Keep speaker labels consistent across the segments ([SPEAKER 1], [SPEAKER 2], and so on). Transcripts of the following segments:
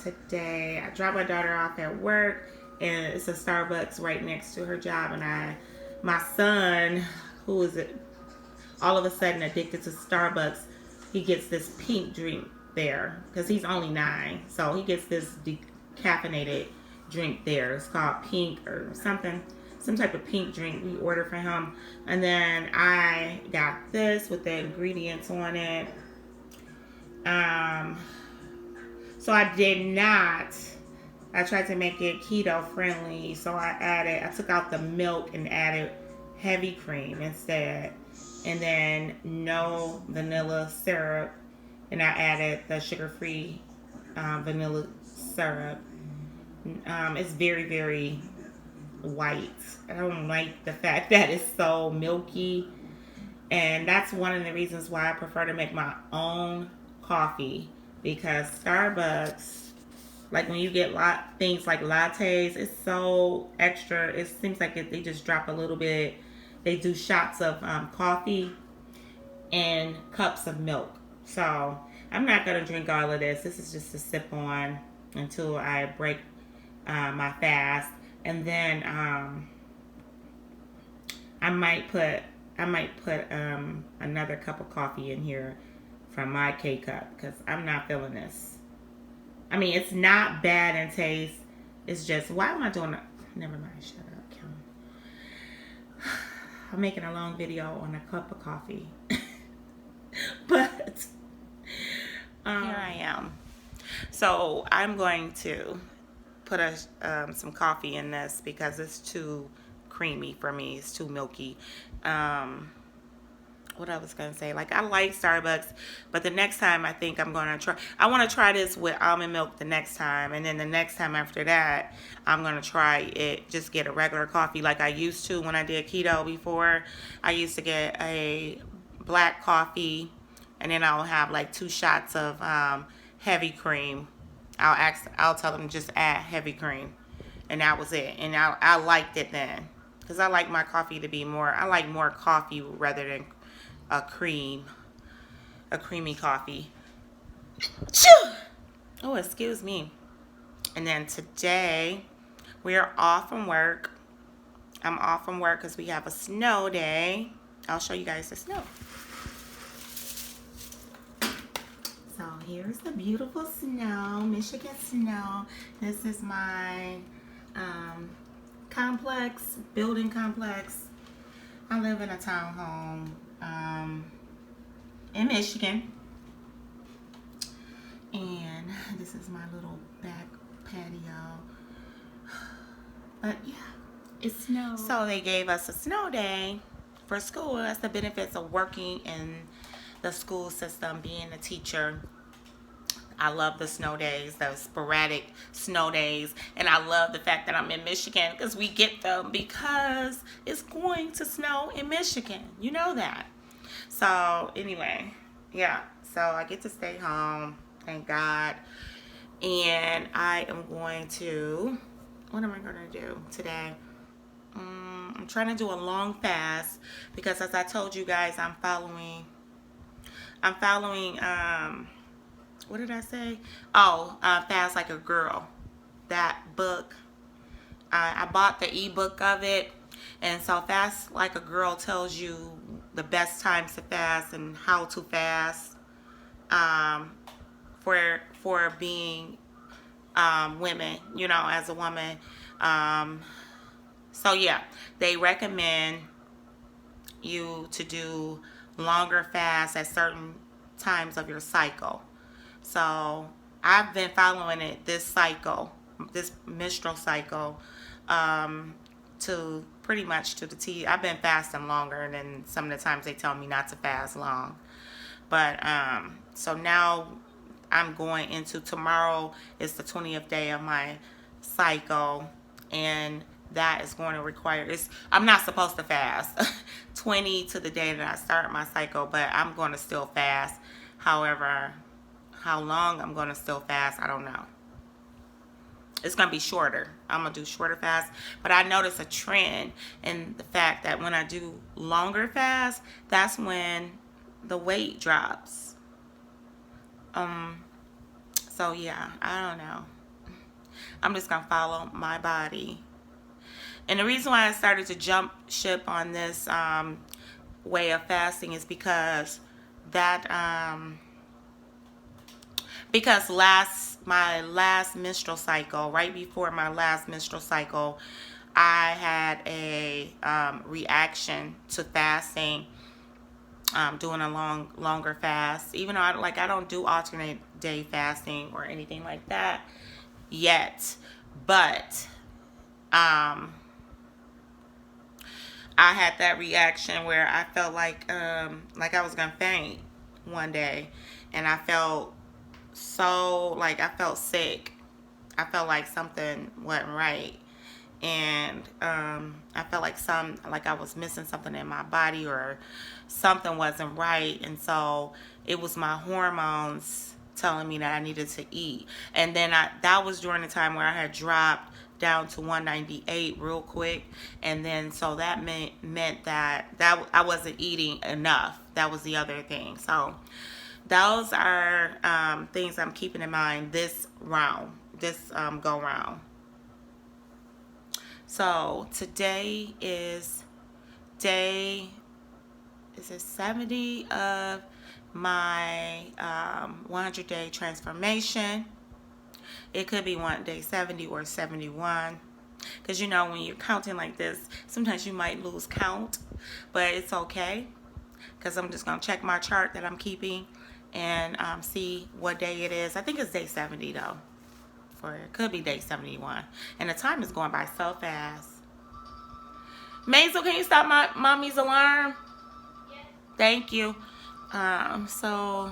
[SPEAKER 1] today. I dropped my daughter off at work, and it's a Starbucks right next to her job. And my son, who is all of a sudden addicted to Starbucks, he gets this pink drink there because he's only 9, so he gets this decaffeinated drink there. It's called pink or something, some type of pink drink we ordered for him. And then I got this with the ingredients on it. So I did not. I tried to make it keto friendly, so I took out the milk and added heavy cream instead, and then no vanilla syrup, and I added the sugar-free vanilla syrup. It's very, very white. I don't like the fact that it's so milky, and that's one of the reasons why I prefer to make my own coffee, because Starbucks, like when you get things like lattes, it's so extra. It seems like they just drop a little bit. They do shots of coffee and cups of milk. So I'm not going to drink all of this. This is just a sip on until I break my fast. And then I might put another cup of coffee in here from my K-Cup, because I'm not feeling this. I mean, it's not bad in taste. It's just, why am I doing it? Never mind, shut up, Kim. I'm making a long video on a cup of coffee. But here I am. So I'm going to put some coffee in this because it's too creamy for me. It's too milky. What I was going to say, like, I like Starbucks, but the next time I think I'm going to I want to try this with almond milk the next time, and then the next time after that, I'm going to try it, just get a regular coffee like I used to when I did keto before. I used to get a black coffee, and then I'll have like 2 shots of heavy cream. I'll tell them just add heavy cream, and that was it. And I liked it then, because I like my coffee to be more, I like more coffee rather than a creamy coffee. Oh, excuse me. And then today we are off from work. I'm off from work because we have a snow day. I'll show you guys the snow. So here's the beautiful snow, Michigan snow. This is my building complex. I live in a townhome in Michigan, and this is my little back patio. But yeah, it snowed. So they gave us a snow day for school. That's the benefits of working in the school system, being a teacher. I love the snow days, the sporadic snow days, and I love the fact that I'm in Michigan, because we get them because it's going to snow in Michigan. You know that. So anyway, yeah, so I get to stay home, thank God. And I am going to, what am I going to do today? I'm trying to do a long fast, because as I told you guys, I'm following what did I say? Oh, Fast Like a Girl. That book. I bought the ebook of it. And so Fast Like a Girl tells you the best times to fast and how to fast for being women, you know, as a woman. So yeah, they recommend you to do longer fasts at certain times of your cycle. So I've been following it this menstrual cycle, to pretty much to the T. I've been fasting longer than some of the times they tell me not to fast long. But so now I'm going into, tomorrow is the 20th day of my cycle, and that is going to require, I'm not supposed to fast 20 to the day that I start my cycle, but I'm going to still fast. However, how long I'm going to still fast, I don't know. It's going to be shorter. I'm going to do shorter fasts. But I notice a trend in the fact that when I do longer fasts, that's when the weight drops. So So yeah, I don't know. I'm just gonna follow my body. And the reason why I started to jump ship on this way of fasting is that because my last menstrual cycle, right before my last menstrual cycle, I had a reaction to fasting, doing a longer fast. Even though I don't do alternate day fasting or anything like that yet, but I had that reaction where I felt like I was gonna faint one day, and I felt I felt sick. I felt like something wasn't right, and I felt like I was missing something in my body or something wasn't right, and so it was my hormones telling me that I needed to eat. And then that was during the time where I had dropped down to 198 real quick, and then so that meant that I wasn't eating enough. That was the other thing. So those are things I'm keeping in mind this go round. So today is day 70 of my 100-day transformation. It could be day 70 or 71. Because when you're counting like this, sometimes you might lose count. But it's okay. Because I'm just going to check my chart that I'm keeping and see what day it is. I think it's day 70 though. Or it could be day 71. And the time is going by so fast. Maisel, can you stop my mommy's alarm? Yes. Thank you. So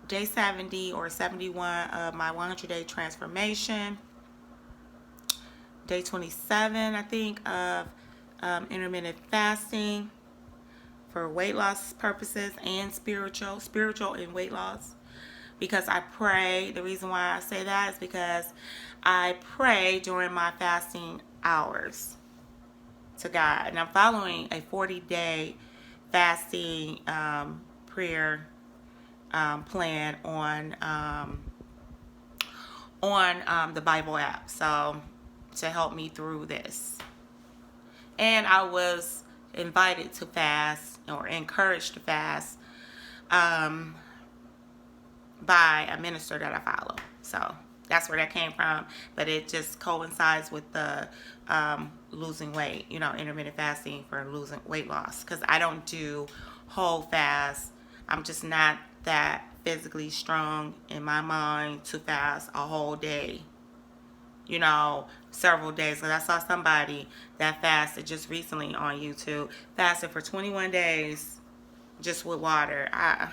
[SPEAKER 1] day 70 or 71 of my 100-day transformation. Day 27, I think, of intermittent fasting for weight loss purposes and spiritual and weight loss. Because I pray, the reason why I say that is because I pray during my fasting hours to God. And I'm following a 40-day fasting prayer plan on the Bible app, so to help me through this. And I was invited to fast or encouraged to fast by a minister that I follow. So that's where that came from. But it just coincides with the losing weight, intermittent fasting for losing weight loss. Because I don't do whole fast. I'm just not that physically strong in my mind to fast a whole day. Several days. Because I saw somebody that fasted just recently on YouTube, fasted for 21 days just with water. I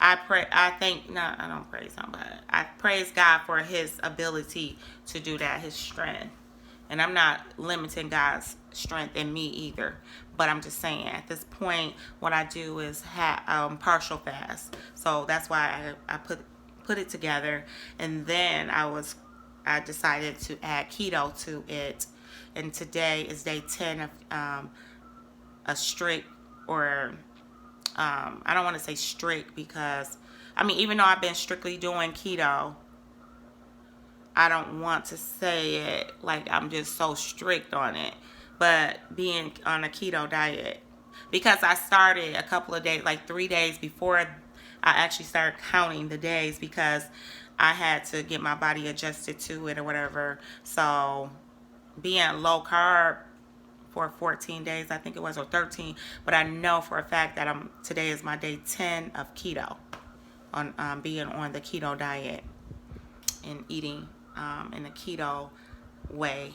[SPEAKER 1] don't praise him, but I praise God for his ability to do that, his strength. And I'm not limiting God's strength in me either. But I'm just saying, at this point, what I do is partial fast. So that's why I put it together. And then I decided to add keto to it. And today is day 10 of a strict or I don't want to say strict because, even though I've been strictly doing keto, I don't want to say it like I'm just so strict on it, but being on a keto diet, because I started a couple of days, like 3 days before I actually started counting the days, because I had to get my body adjusted to it or whatever. So being low carb for 14 days, I think it was, or 13, but I know for a fact that today is my day 10 of keto, on being on the keto diet and eating in a keto way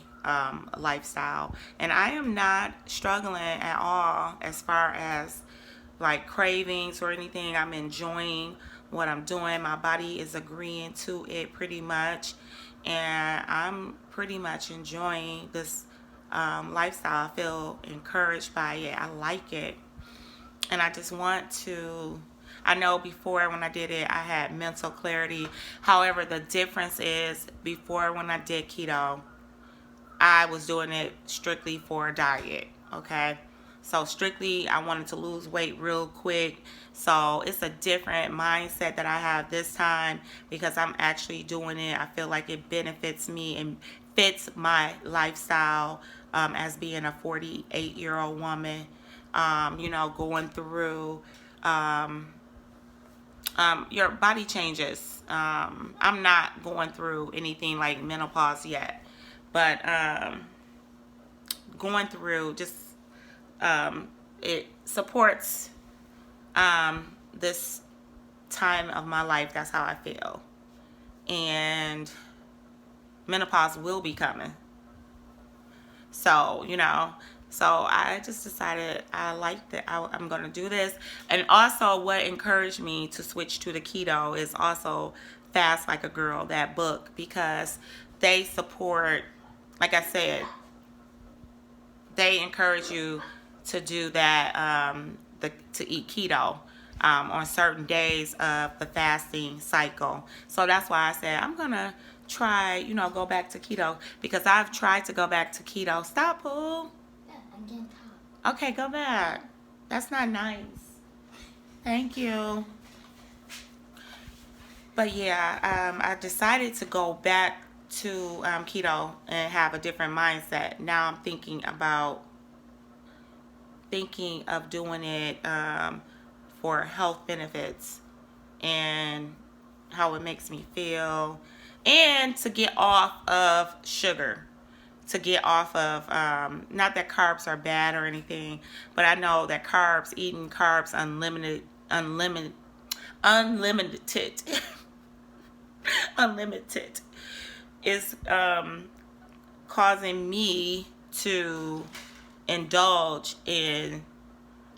[SPEAKER 1] lifestyle. And I am not struggling at all as far as like cravings or anything. I'm enjoying what I'm doing. My body is agreeing to it pretty much, and I'm pretty much enjoying this lifestyle. I feel encouraged by it. I like it, and I just want to. I know before when I did it, I had mental clarity. However, the difference is before when I did keto, I was doing it strictly for a diet. Okay, So strictly, I wanted to lose weight real quick. So it's a different mindset that I have this time because I'm actually doing it. I feel like it benefits me and fits my lifestyle as being a 48-year-old woman, going through your body changes. I'm not going through anything like menopause yet, but going through just it supports this time of my life. That's how I feel. And menopause will be coming. So, so I just decided I like that I'm going to do this. And also what encouraged me to switch to the keto is also Fast Like a Girl, that book, because they support, like I said, they encourage you to do that, to eat keto on certain days of the fasting cycle. So that's why I said I'm gonna try, go back to keto, because I've tried to go back to keto. Stop, Pooh.
[SPEAKER 2] Yeah, I'm getting tired.
[SPEAKER 1] Okay, go back. That's not nice. Thank you. But yeah, I decided to go back to keto and have a different mindset. Now I'm thinking of doing it for health benefits and how it makes me feel, and to get off of sugar, to get off of not that carbs are bad or anything, but I know that eating carbs unlimited unlimited is causing me to indulge in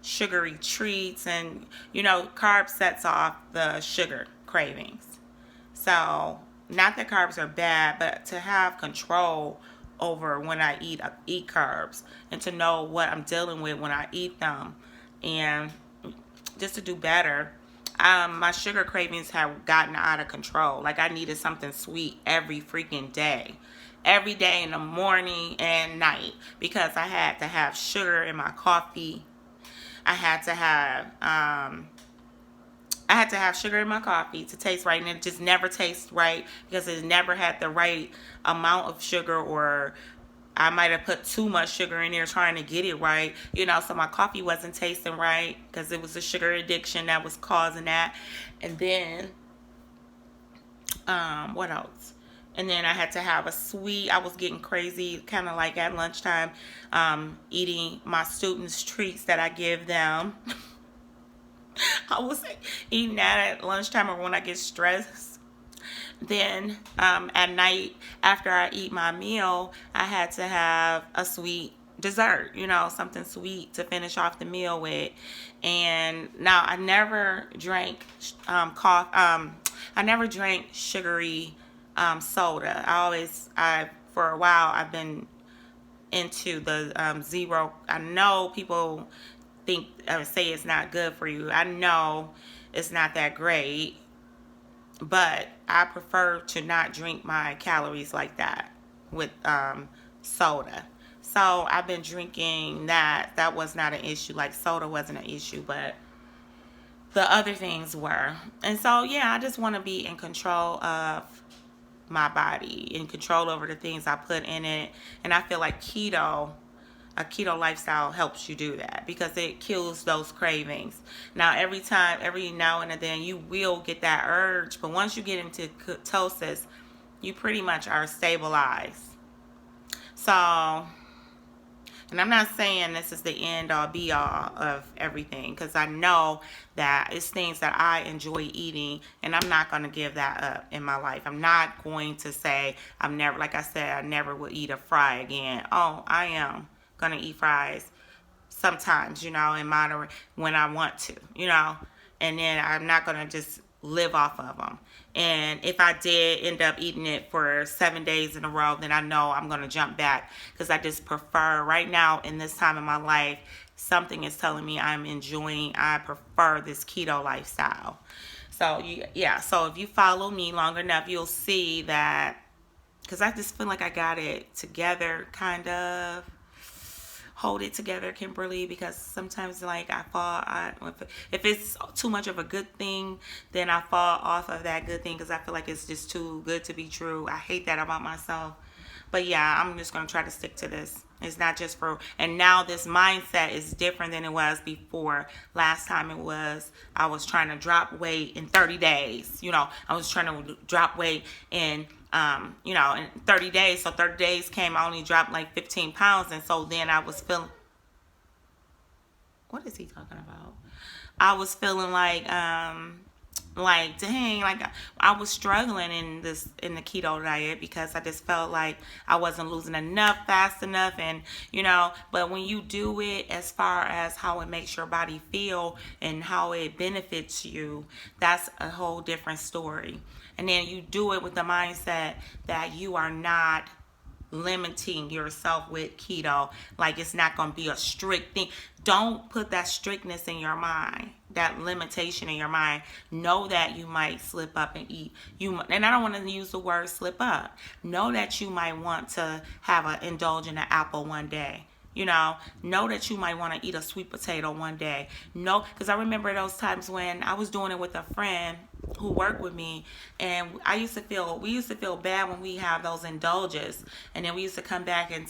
[SPEAKER 1] sugary treats, and carbs sets off the sugar cravings. So not that carbs are bad, but to have control over when I eat carbs, and to know what I'm dealing with when I eat them, and just to do better. My sugar cravings have gotten out of control. Like, I needed something sweet every freaking day. Every day, in the morning and night, because I had to have sugar in my coffee. I had to have sugar in my coffee to taste right, and it just never tastes right because it never had the right amount of sugar, or I might have put too much sugar in there trying to get it right, so my coffee wasn't tasting right because it was the sugar addiction that was causing that. And then, what else? And then I had to have a sweet. I was getting crazy, kind of like at lunchtime, eating my students' treats that I give them. I was eating that at lunchtime or when I get stressed. Then at night, after I eat my meal, I had to have a sweet dessert, something sweet to finish off the meal with. And now I never drank I never drank sugary soda. For a while, I've been into the zero. I know people say it's not good for you. I know it's not that great, but I prefer to not drink my calories like that with soda. So I've been drinking that. That was not an issue. Like, soda wasn't an issue, but the other things were. And so, yeah, I just want to be in control of my body, in control over the things I put in it. And I feel like a keto lifestyle helps you do that because it kills those cravings. Now, every now and then, you will get that urge, but once you get into ketosis, you pretty much are stabilized. So, and I'm not saying this is the end all be all of everything, because I know that it's things that I enjoy eating, and I'm not going to give that up in my life. I'm not going to say like I said, I never will eat a fry again. Oh, I am going to eat fries sometimes, in moderate when I want to, and then I'm not going to just live off of them. And if I did end up eating it for 7 days in a row, then I know I'm going to jump back, because I just prefer right now in this time in my life, something is telling me I prefer this keto lifestyle. So, so if you follow me long enough, you'll see that, because I just feel like I got it together, kind of. hold it together, Kimberly, because sometimes like I fall. If it's too much of a good thing, then I fall off of that good thing because I feel like it's just too good to be true. I hate that about myself. But yeah, I'm just going to try to stick to this. It's not just for, and now this mindset is different than it was before. Last time I was trying to drop weight in 30 days. I was trying to drop weight in, in 30 days. So 30 days came, I only dropped like 15 pounds. And so then I was feeling, what is he talking about? I was feeling like dang, like I was struggling in the keto diet because I just felt like I wasn't losing enough fast enough. And but when you do it as far as how it makes your body feel and how it benefits you, that's a whole different story. And then you do it with the mindset that you are not limiting yourself with keto. Like, it's not going to be a strict thing. Don't put that strictness in your mind, that limitation in your mind. Know that you might slip up and eat. And I don't want to use the word slip up. Know that you might want to indulge in an apple one day. Know that you might want to eat a sweet potato one day. No, because I remember those times when I was doing it with a friend who worked with me, and we used to feel bad when we have those indulges, and then we used to come back and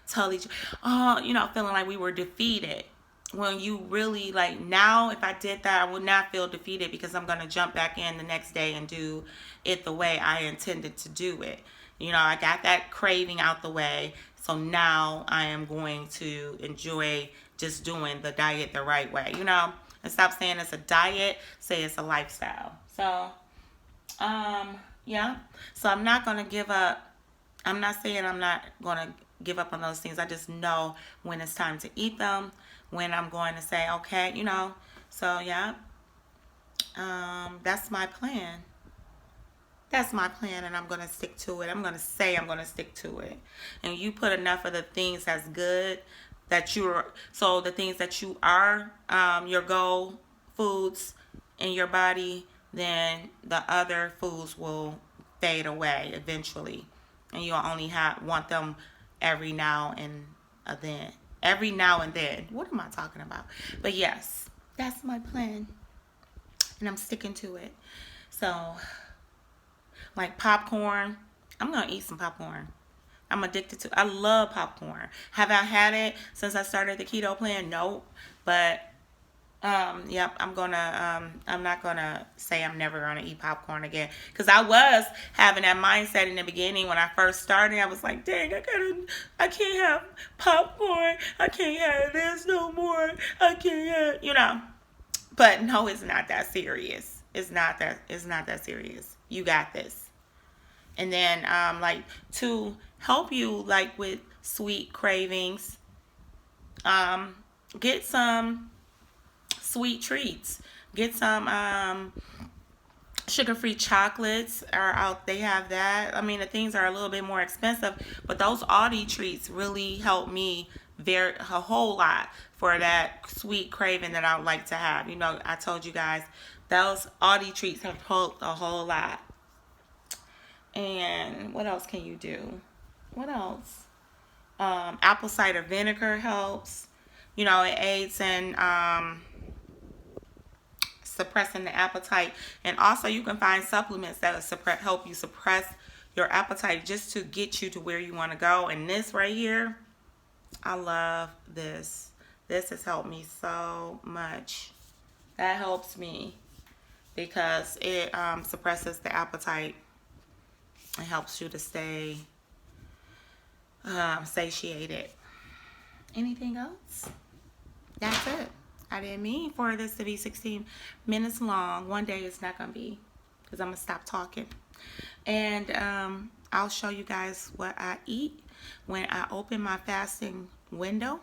[SPEAKER 1] tell each, feeling like we were defeated. When you really, like, now if I did that, I would not feel defeated because I'm going to jump back in the next day and do it the way I intended to do it. I got that craving out the way. So now I am going to enjoy just doing the diet the right way, and stop saying it's a diet, say it's a lifestyle. So, yeah. So I'm not going to give up. I'm not saying I'm not going to give up on those things. I just know when it's time to eat them, when I'm going to say, okay, So, yeah. That's my plan. That's my plan, and I'm going to stick to it. I'm going to say I'm going to stick to it. And you put enough of the things that's good so the things that you are, your goal foods in your body, then the other foods will fade away eventually. And you'll only want them every now and then. Every now and then. What am I talking about? But yes, that's my plan. And I'm sticking to it. So, like popcorn, I'm going to eat some popcorn. I'm addicted to I love popcorn. Have I had it since I started the keto plan? Nope. But yep, I'm not gonna say I'm never gonna eat popcorn again. Because I was having that mindset in the beginning when I first started. I was like, dang, I can't have popcorn. I can't have this no more. I can't have, But no, it's not that serious. It's not that serious. You got this. And then, like, to help you, like, with sweet cravings, get some sweet treats. Get some sugar-free chocolates are out. They have that. I mean, the things are a little bit more expensive, but those Aldi treats really help me a whole lot for that sweet craving that I would like to have. I told you guys those Aldi treats have helped a whole lot. And what else can you do? What else? Apple cider vinegar helps. It aids in suppressing the appetite. And also you can find supplements that will help you suppress your appetite just to get you to where you want to go. And this right here, I love this. This has helped me so much. That helps me because it suppresses the appetite. It helps you to stay satiated. Anything else? That's it. I didn't mean for this to be 16 minutes long. One day it's not going to be because I'm going to stop talking. And I'll show you guys what I eat when I open my fasting window.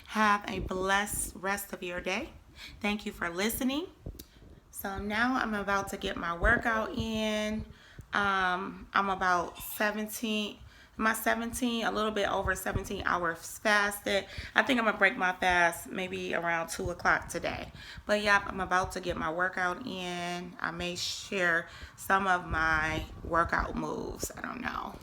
[SPEAKER 1] Have a blessed rest of your day. Thank you for listening. So now I'm about to get my workout in. I'm about 17, a little bit over 17 hours fasted. I think I'm going to break my fast maybe around 2 o'clock today. But yeah, I'm about to get my workout in. I may share some of my workout moves. I don't know.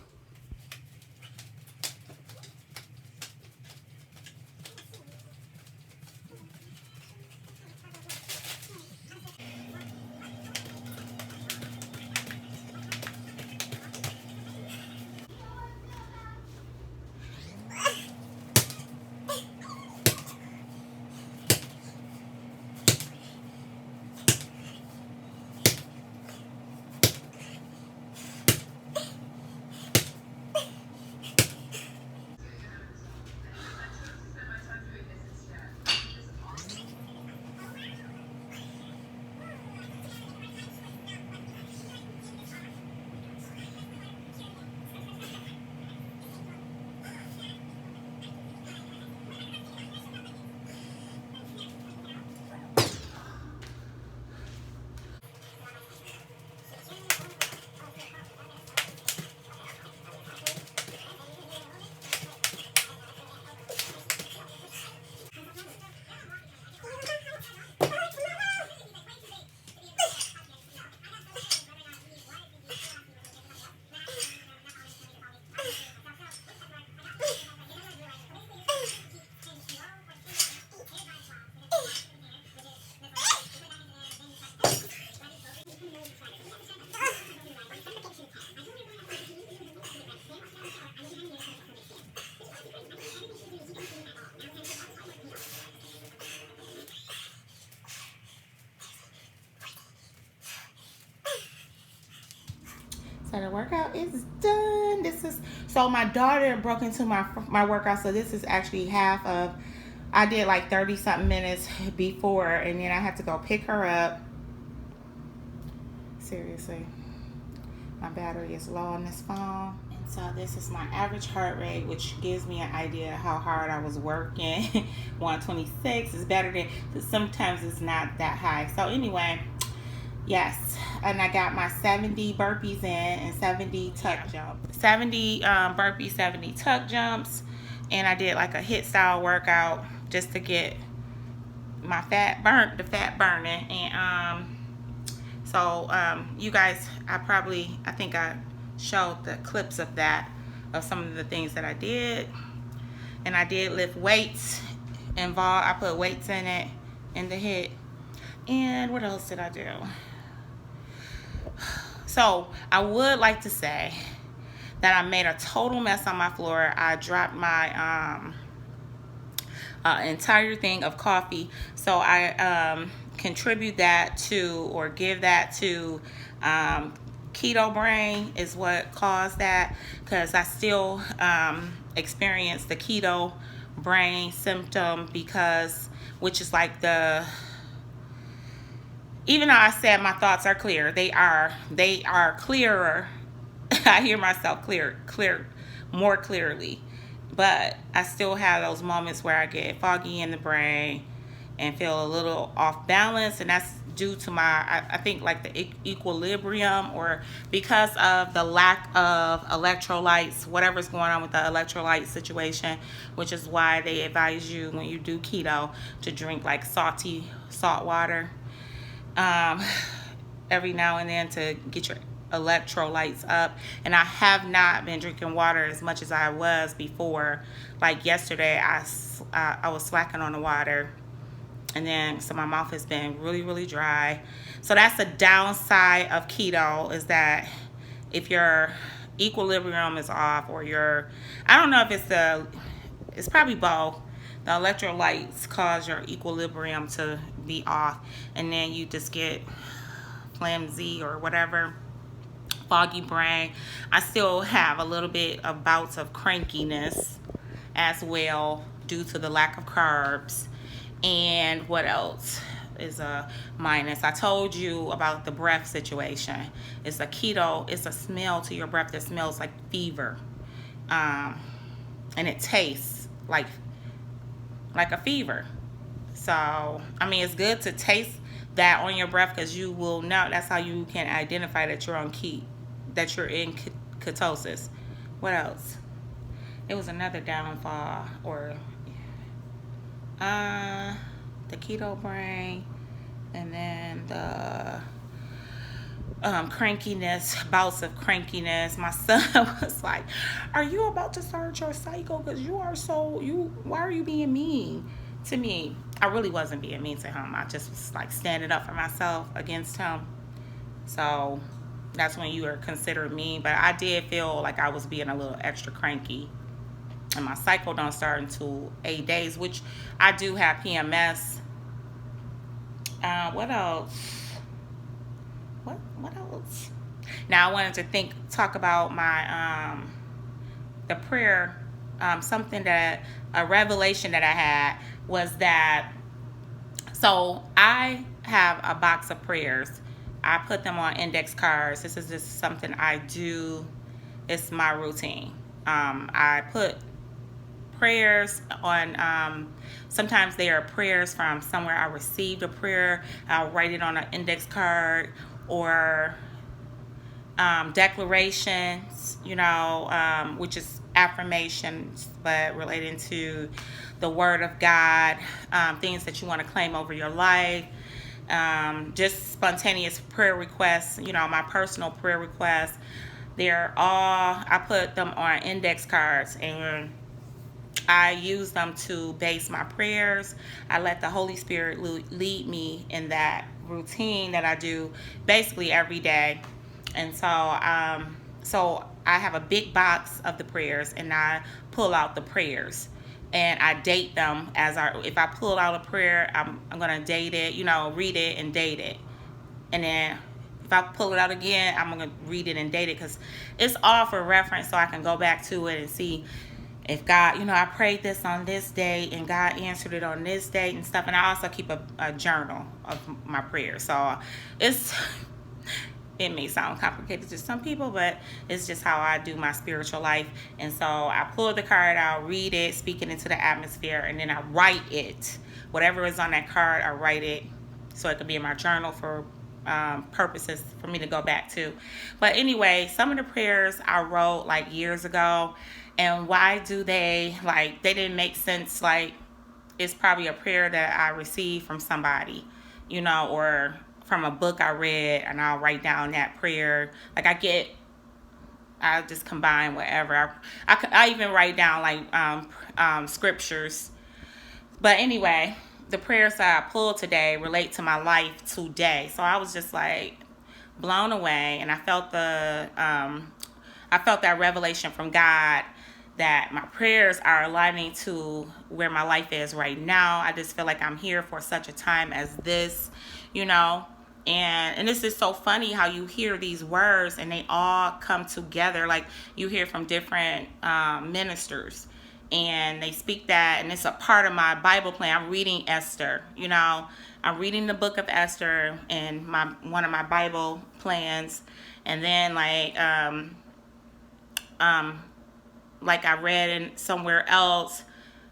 [SPEAKER 1] So the workout is done. So my daughter broke into my workout. So this is actually half of. I did like 30 something minutes before, and then I had to go pick her up. Seriously, my battery is low on this phone. And so this is my average heart rate, which gives me an idea of how hard I was working. 126 is better than, sometimes it's not that high. So anyway, yes, and I got my 70 burpees in and 70 tuck jumps. 70 burpees, 70 tuck jumps, and I did like a HIIT style workout just to get my the fat burning. And so you guys, I think I showed the clips of that, of some of the things that I did. And I did lift weights involved. I put weights in it, in the HIIT. And what else did I do? So I would like to say that I made a total mess on my floor. I dropped my entire thing of coffee. So I contribute that to, or give that to, Keto brain is what caused that, because I still experience the keto brain symptom, which is like even though I said my thoughts are clear, they are clearer. I hear myself more clearly, but I still have those moments where I get foggy in the brain and feel a little off balance, and that's due to I think like the equilibrium, or because of the lack of electrolytes, whatever's going on with the electrolyte situation, which is why they advise you when you do keto to drink like salt water every now and then to get your electrolytes up. And I have not been drinking water as much as I was before. Like yesterday, I was slacking on the water, and then so my mouth has been really, really dry. So that's the downside of keto, is that if your equilibrium is off, or I don't know if it's probably both. The electrolytes cause your equilibrium to be off, and then you just get flimsy or whatever, foggy brain. I still have a little bit of bouts of crankiness as well due to the lack of carbs. And what else is a minus? I told you about the breath situation. It's a smell to your breath that smells like fever, and it tastes like a fever. So I mean, it's good to taste that on your breath, because you will know. That's how you can identify that you're in ketosis. What else? It was another downfall, or the keto brain, and then the crankiness, bouts of crankiness. My son was like, "Are you about to start your cycle? Because why are you being mean to me?" I really wasn't being mean to him. I just was like standing up for myself against him. So that's when you are considered mean. But I did feel like I was being a little extra cranky. And my cycle don't start until 8 days, which I do have PMS. What else? What else? Now I wanted to talk about my the prayer. Something that a revelation that I had was that. So I have a box of prayers. I put them on index cards. This is just something I do. It's my routine. I put prayers on, sometimes they are prayers from somewhere I received a prayer. I'll write it on an index card, or declarations, which is affirmations, but relating to the word of God, things that you want to claim over your life, just spontaneous prayer requests, my personal prayer requests. I put them on index cards, and I use them to base my prayers. I let the Holy Spirit lead me in that routine that I do basically every day. And so I have a big box of the prayers, and I pull out the prayers, and I date them if I pull out a prayer, I'm going to date it, read it and date it. And then if I pull it out again, I'm going to read it and date it because it's all for reference so I can go back to it and see if God, I prayed this on this day and God answered it on this date and stuff. And I also keep a journal of my prayers. So it's, it may sound complicated to some people, but it's just how I do my spiritual life. And so I pull the card out, read it, speak it into the atmosphere, and then I write it. Whatever is on that card, I write it so it can be in my journal for purposes for me to go back to. But anyway, some of the prayers I wrote like years ago, and why do they didn't make sense. Like, it's probably a prayer that I received from somebody, or from a book I read, and I'll write down that prayer. Like, I just combine whatever. I even write down scriptures. But anyway, the prayers that I pulled today relate to my life today. So I was just like blown away, and I felt that revelation from God that my prayers are aligning to where my life is right now. I just feel like I'm here for such a time as this, And this is so funny how you hear these words and they all come together. Like, you hear from different ministers and they speak that, and it's a part of my Bible plan. I'm reading Esther, I'm reading the book of Esther in one of my Bible plans. And then like I read in somewhere else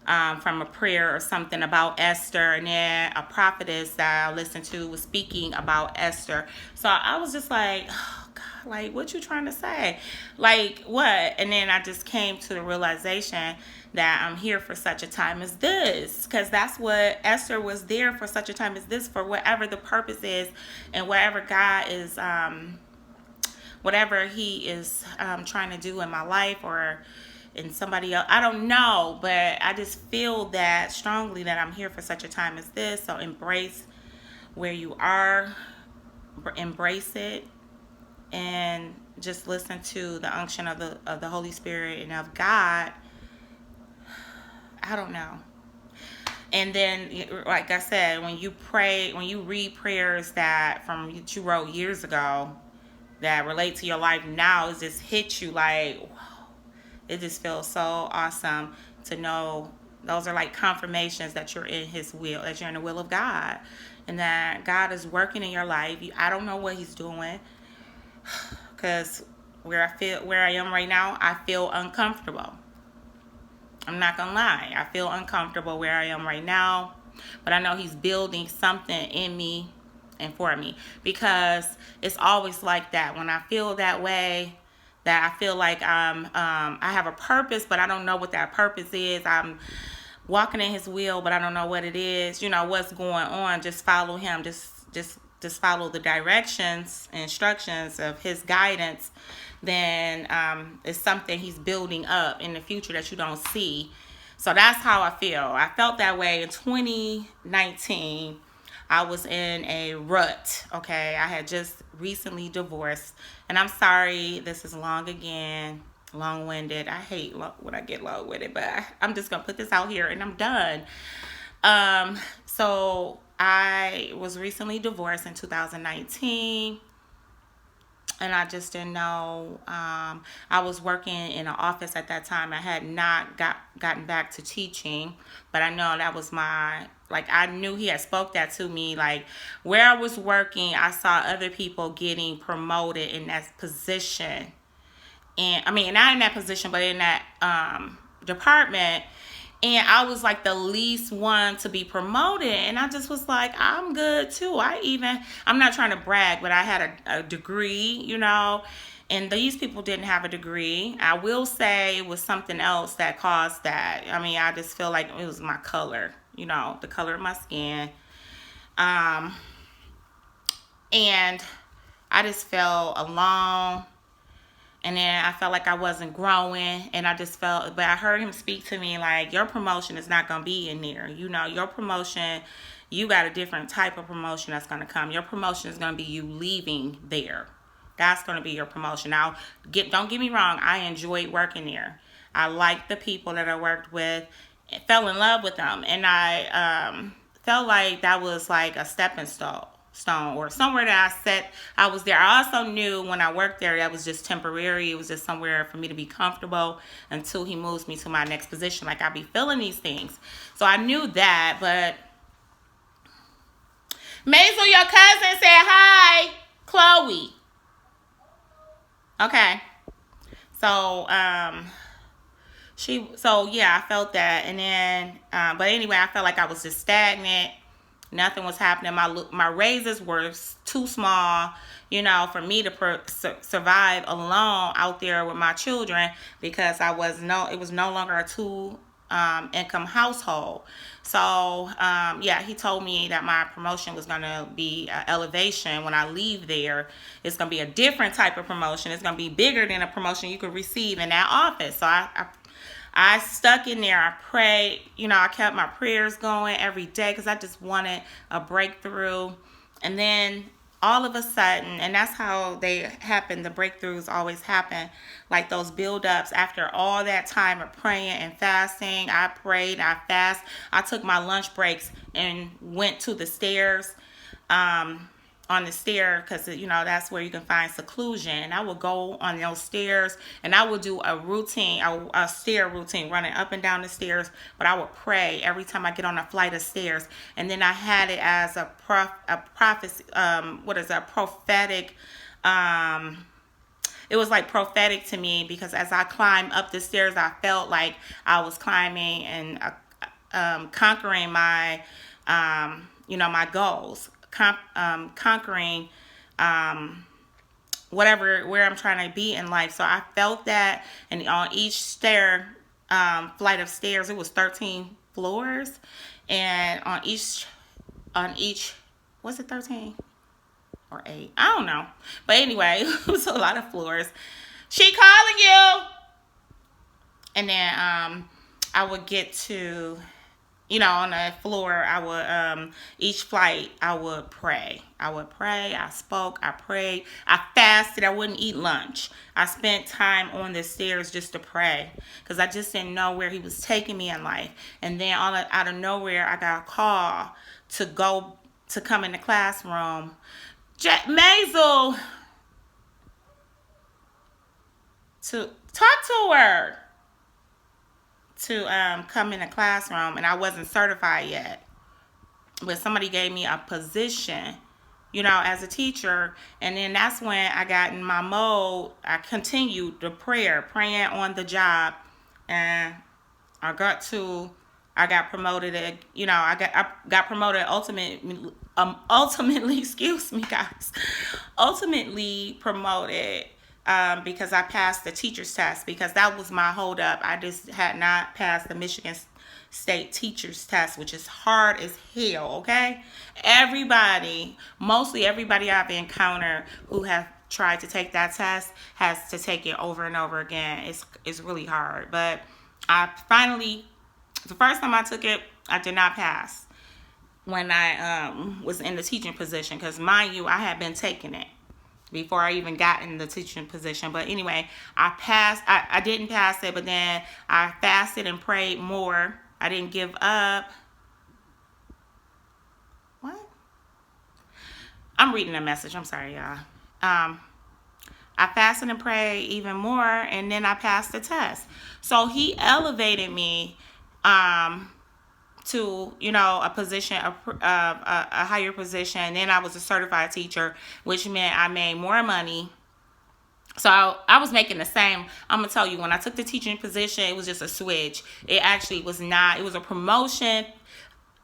[SPEAKER 1] from a prayer or something about Esther, and then a prophetess that I listened to was speaking about Esther. So I was just like, oh God, like, what you trying to say? Like, what? And then I just came to the realization that I'm here for such a time as this, because that's what Esther was there for, such a time as this, for whatever the purpose is and whatever God is, whatever he is trying to do in my life or in somebody else. I don't know, but I just feel that strongly that I'm here for such a time as this. So embrace where you are, embrace it, and just listen to the unction of the Holy Spirit and of God. I don't know. And then, like I said, when you read prayers that you wrote years ago that relate to your life now, it just hits you like, wow. It just feels so awesome to know those are like confirmations that you're in his will, that you're in the will of God, and that God is working in your life. I don't know what he's doing, because where I am right now, I feel uncomfortable. I'm not gonna lie. I feel uncomfortable where I am right now, but I know he's building something in me and for me, because it's always like that. When I feel that way, that I feel like I have a purpose, but I don't know what that purpose is. I'm walking in his will, but I don't know what it is. What's going on. Just follow him. Just follow the directions, instructions of his guidance. Then it's something he's building up in the future that you don't see. So that's how I feel. I felt that way in 2019. I was in a rut, okay? I had just recently divorced. And I'm sorry, this is long again, long-winded. I hate when I get long-winded, but I'm just going to put this out here and I'm done. So I was recently divorced in 2019. And I just didn't know. I was working in an office at that time. I had not gotten back to teaching, but I know that was I knew he had spoke that to me. Like, where I was working, I saw other people getting promoted in that position. And I mean, not in that position, but in that department. And I was like the least one to be promoted. And I just was like, I'm good too. I'm not trying to brag, but I had a degree, and these people didn't have a degree. I will say it was something else that caused that. I mean, I just feel like it was my color, the color of my skin. And I just felt alone. And then I felt like I wasn't growing, and I just felt, but I heard him speak to me like, your promotion is not going to be in there. Your promotion, you got a different type of promotion that's going to come. Your promotion is going to be you leaving there. That's going to be your promotion. Now, don't get me wrong. I enjoyed working there. I liked the people that I worked with, fell in love with them. And I felt like that was like a stepping stone, or somewhere that I was there. I also knew when I worked there that was just temporary. It was just somewhere for me to be comfortable until he moves me to my next position. Like, I be feeling these things. So I knew that, but Maisel, your cousin, said hi. Chloe. Okay. So, yeah, I felt that. And then, but anyway, I felt like I was just stagnant. Nothing was happening. My raises were too small, for me to survive alone out there with my children, because it was no longer a two income household. So yeah, he told me that my promotion was going to be an elevation when I leave there. It's going to be a different type of promotion. It's going to be bigger than a promotion you could receive in that office. So I stuck in there. I prayed. I kept my prayers going every day because I just wanted a breakthrough. And then all of a sudden, and that's how they happen, the breakthroughs always happen, like those build-ups. After all that time of praying and fasting, I prayed, I fast. I took my lunch breaks and went to the stairs, on the stair, because that's where you can find seclusion. And I would go on those stairs and I would do a stair routine, running up and down the stairs. But I would pray every time I get on a flight of stairs. And then I had it as a prophecy. Prophetic. It was like prophetic to me, because as I climbed up the stairs, I felt like I was climbing and conquering my my goals. Conquering where I'm trying to be in life. So I felt that, and on each flight of stairs, it was 13 floors, and on each was it 13 or 8? I don't know, but anyway, it was a lot of floors. She calling you. And then I would get to, on the floor, I would, each flight, I would pray. I spoke, I prayed, I fasted, I wouldn't eat lunch. I spent time on the stairs just to pray, because I just didn't know where he was taking me in life. And then out of nowhere, I got a call to come in the classroom. Maisel, to talk to her. To come in the classroom, and I wasn't certified yet, but somebody gave me a position, as a teacher. And then that's when I got in my mode. I continued the praying on the job, and I got promoted. I got promoted ultimately. Excuse me, guys. Ultimately promoted. Because I passed the teacher's test, because that was my hold up. I just had not passed the Michigan State teacher's test, which is hard as hell, okay? Mostly everybody I've encountered who have tried to take that test has to take it over and over again. It's really hard. But I finally, the first time I took it, I did not pass when I was in the teaching position, because mind you, I had been taking it before I even got in the teaching position. But anyway, I passed. I didn't pass it, but then I fasted and prayed more. I didn't give up. What? I'm reading a message. I'm sorry, y'all. I fasted and prayed even more, and then I passed the test. So he elevated me to a position, a higher position. And then I was a certified teacher, which meant I made more money. So I was making the same. I'm gonna tell you, when I took the teaching position, it was just a switch. It actually was not. It was a promotion,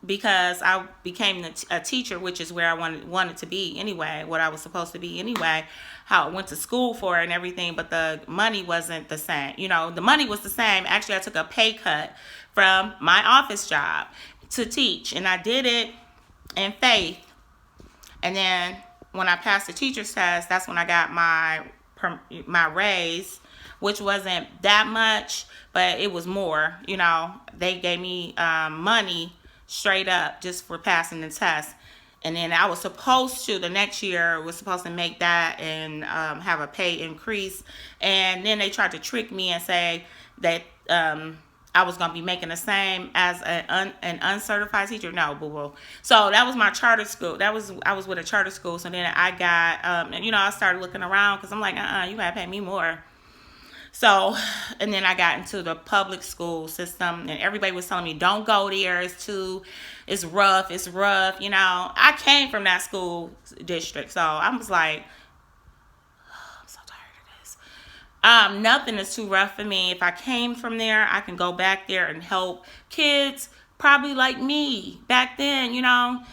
[SPEAKER 1] because I became a teacher, which is where I wanted to be anyway, what I was supposed to be anyway, how I went to school for and everything. But the money wasn't the same. The money was the same. Actually, I took a pay cut from my office job to teach, and I did it in faith. And then when I passed the teacher's test, that's when I got my raise, which wasn't that much, but it was more. They gave me money straight up just for passing the test. And then I was supposed to, the next year, was supposed to make that and have a pay increase. And then they tried to trick me and say that I was gonna be making the same as an uncertified teacher. No, boo boo. So that was my charter school. I was with a charter school. So then I got, I started looking around because I'm like, you gotta pay me more. So, and then I got into the public school system, and everybody was telling me, don't go there. It's rough. It's rough. I came from that school district, so I was like, I'm so tired of this. Nothing is too rough for me. If I came from there, I can go back there and help kids probably like me back then,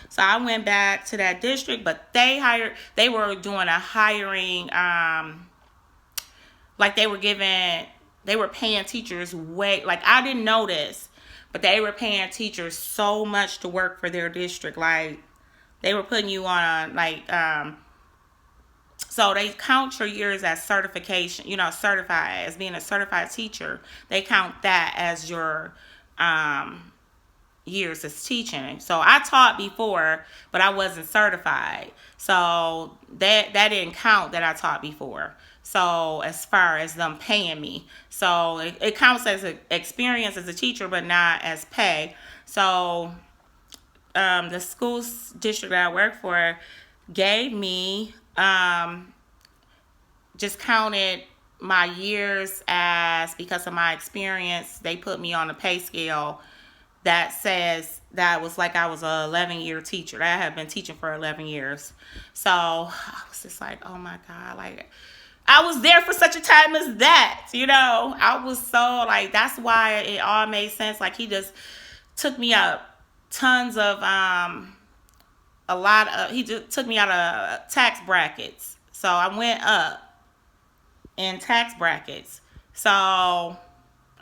[SPEAKER 1] So I went back to that district, but they were doing a hiring, like they were paying teachers way, like I didn't know this, but they were paying teachers so much to work for their district. Like they were putting you on so they count your years as certification, certified as being a certified teacher. They count that as your years as teaching. So I taught before, but I wasn't certified. So that didn't count that I taught before. So as far as them paying me, so it counts as an experience as a teacher, but not as pay. So the school district that I work for gave me, just counted my years as, because of my experience, they put me on a pay scale that says that was like I was a 11-year teacher. That I have been teaching for 11 years. So I was just like, oh my God, like I was there for such a time as that, I was so like, that's why it all made sense. Like he just took me out tons of, he just took me out of tax brackets. So I went up in tax brackets. So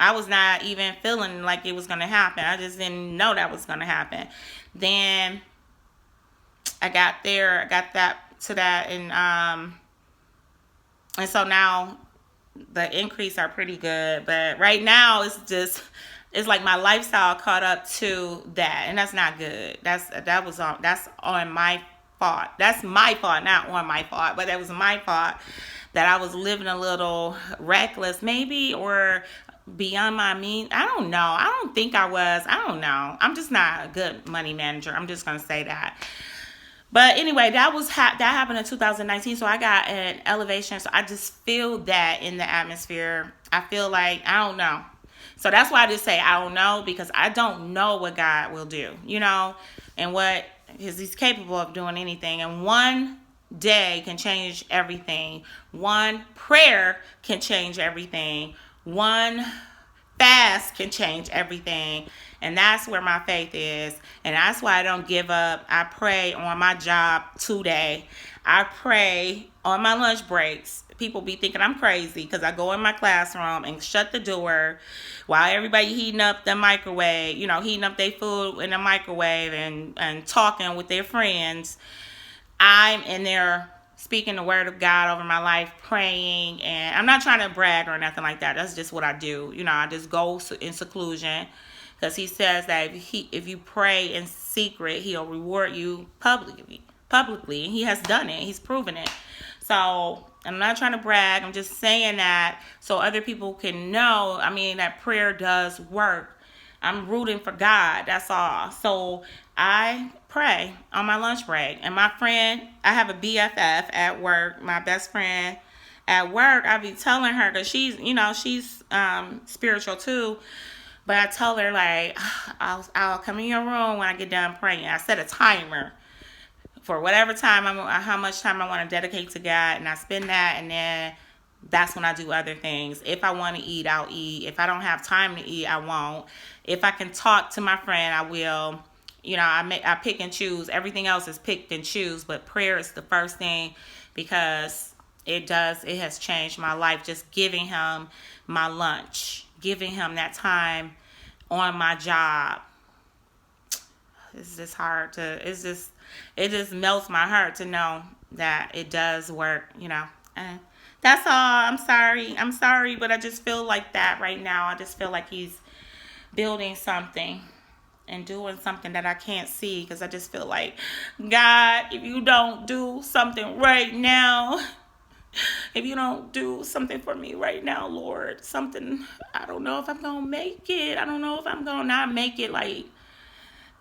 [SPEAKER 1] I was not even feeling like it was going to happen. I just didn't know that was going to happen. Then I got to that, and so now the increase are pretty good. But right now it's like my lifestyle caught up to that, and that's not good. That's on my fault. That's my fault, not on my fault, but that was my fault that I was living a little reckless, maybe, or beyond my means. I don't know. I don't think I was. I don't know. I'm just not a good money manager. I'm just gonna say that. But anyway, that happened in 2019. So I got an elevation. So I just feel that in the atmosphere. I feel like, I don't know. So that's why I just say I don't know, because I don't know what God will do, and what he's capable of doing anything. And one day can change everything. One prayer can change everything. One fast can change everything. And that's where my faith is. And that's why I don't give up. I pray on my job today. I pray on my lunch breaks. People be thinking I'm crazy because I go in my classroom and shut the door while everybody heating up the microwave, heating up their food in the microwave and talking with their friends. I'm in there speaking the word of God over my life, praying, and I'm not trying to brag or nothing like that. That's just what I do. I just go in seclusion, because he says that if you pray in secret, he'll reward you publicly. And he has done it. He's proven it. So I'm not trying to brag. I'm just saying that so other people can know, that prayer does work. I'm rooting for God. That's all. So I pray on my lunch break. And my friend, I have a BFF at work, my best friend at work. I be telling her, because she's spiritual too. But I tell her, like, I'll come in your room when I get done praying. I set a timer for whatever time, how much time I want to dedicate to God. And I spend that, and then that's when I do other things. If I want to eat, I'll eat. If I don't have time to eat, I won't. If I can talk to my friend, I will. I pick and choose. Everything else is picked and choose, but prayer is the first thing, because it has changed my life. Just giving him my lunch, giving him that time on my job. It's just hard it just melts my heart to know that it does work, And that's all. I'm sorry, but I just feel like that right now. I just feel like he's building something and doing something that I can't see, because I just feel like, God, if you don't do something right now, If you don't do something for me right now, Lord, something, I don't know if I'm going to make it. I don't know if I'm going to not make it. Like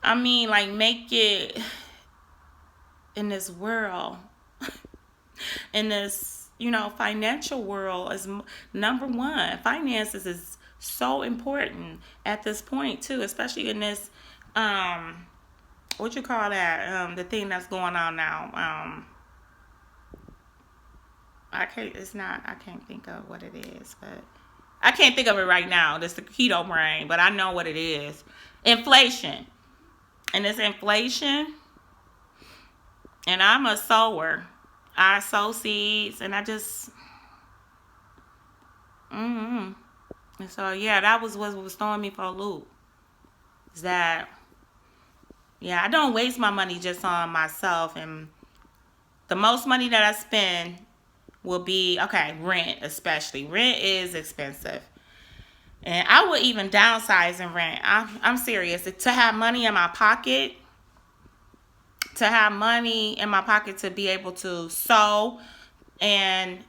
[SPEAKER 1] make it in this world, in this, financial world is number one. Finances is so important at this point too, especially in this, what you call that, the thing that's going on now. I can't think of what it is, but I can't think of it right now. This is the keto brain, but I know what it is. Inflation. And it's inflation. And I'm a sower. I sow seeds, and I just, and so yeah, that was what was throwing me for a loop. Is that, yeah, I don't waste my money just on myself, and the most money that I spend will be, okay, rent especially. Rent is expensive. And I would even downsize in rent. I'm serious. To have money in my pocket, to be able to sow and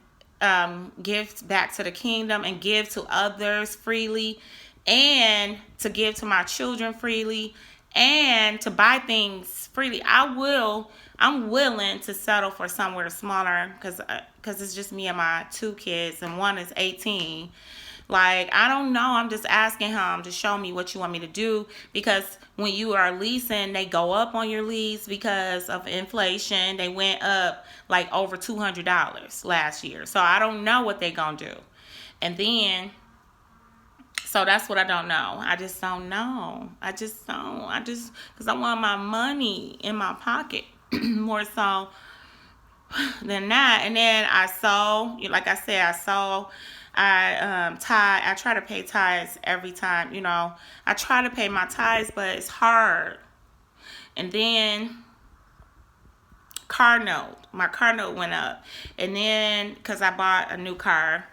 [SPEAKER 1] give back to the kingdom and give to others freely, and to give to my children freely, and to buy things freely. I'm willing to settle for somewhere smaller, because it's just me and my 2 kids, and one is 18. Like, I don't know. I'm just asking him to show me what you want me to do, because when you are leasing, they go up on your lease because of inflation. They went up like over $200 last year. So I don't know what they're going to do. And then, so that's what I don't know. I just don't know. Because I want my money in my pocket more so than that. And then I sew, like I said, I try to pay tithes every time, I try to pay my tithes, but it's hard. And then my car note went up. And then, because I bought a new car.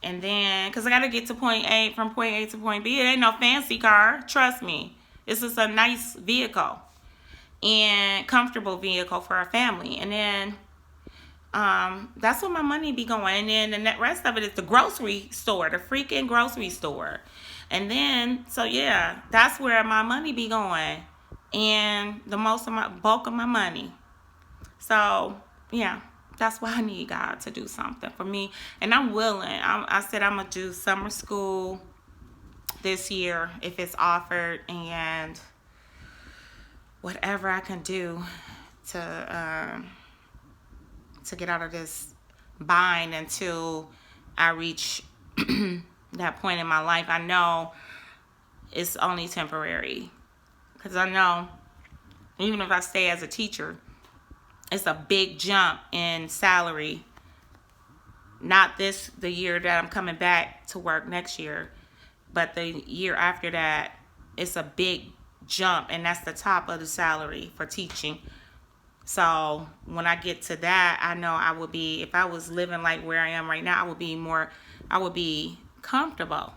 [SPEAKER 1] And then, because I got to get to from point A to point B. It ain't no fancy car. Trust me. This is a nice vehicle. And comfortable vehicle for a family. And then, that's where my money be going. And then the rest of it is the grocery store, the freaking grocery store. And then, so yeah, that's where my money be going. And the bulk of my money. So, yeah, that's why I need God to do something for me. And I'm willing. I said I'm going to do summer school this year if it's offered, and whatever I can do to get out of this bind until I reach that point in my life. I know it's only temporary, because I know even if I stay as a teacher, it's a big jump in salary. Not the year that I'm coming back to work next year, but the year after that, it's a big jump, and that's the top of the salary for teaching. So when I get to that, I know I would be, if I was living like where I am right now, I would be comfortable,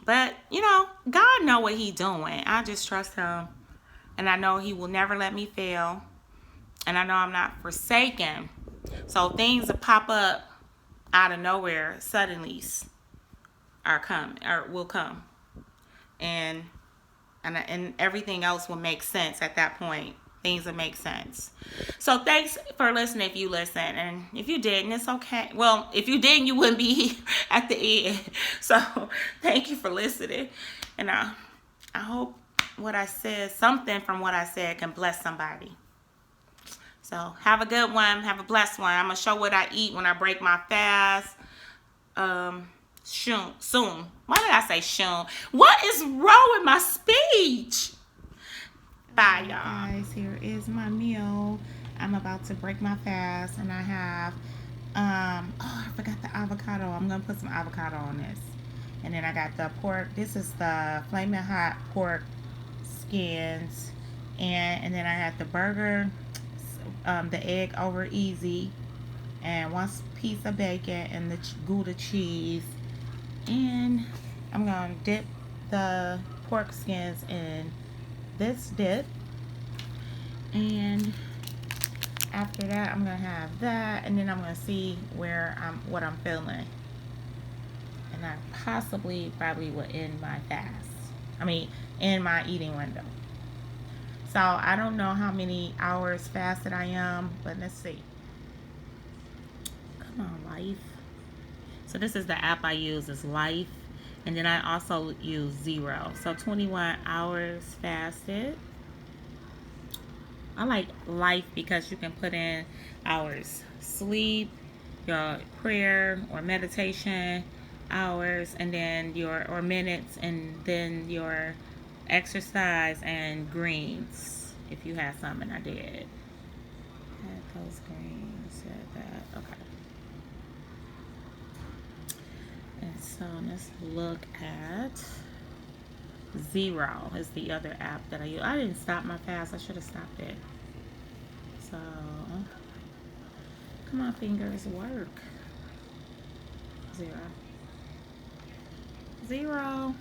[SPEAKER 1] But, God know what He doing. I just trust Him. And I know He will never let me fail. And I know I'm not forsaken. So things that pop up out of nowhere suddenly will come. And everything else will make sense at that point. Things will make sense. So thanks for listening if you listen. And if you didn't, it's okay. Well, if you didn't, you wouldn't be here at the end. So thank you for listening. And I hope something from what I said can bless somebody. So have a good one. Have a blessed one. I'm going to show what I eat when I break my fast. Soon. Why did I say soon? What is wrong with my speech? Bye, y'all. Guys, here is my meal. I'm about to break my fast, and I have, I forgot the avocado. I'm going to put some avocado on this. And then I got the pork. This is the flaming hot pork skins. And then I got the burger, the egg over easy, and one piece of bacon, and the Gouda cheese. And I'm going to dip the pork skins in this dip. And After that, I'm gonna have that, and then I'm gonna see what I'm feeling, and I probably will end my fast. I mean, end my eating window. So I don't know how many hours fasted I am, but let's see. Come on, Life. So this is the app I use is Life, and then I also use Zero. So 21 hours fasted. I like Life because you can put in hours sleep, your prayer or meditation hours, and then or minutes, and then your exercise and greens if you had some, and I did. Had those greens, said that. Okay. And so let's look at Zero is the other app that I use. I didn't stop my fast. I should have stopped it. So come on, fingers, work. Zero.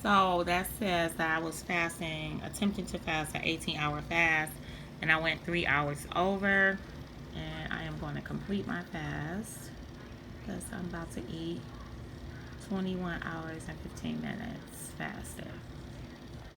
[SPEAKER 1] So that says that I was attempting to fast an 18-hour fast, and I went 3 hours over. And I am going to complete my fast because I'm about to eat 21 hours and 15 minutes fasted.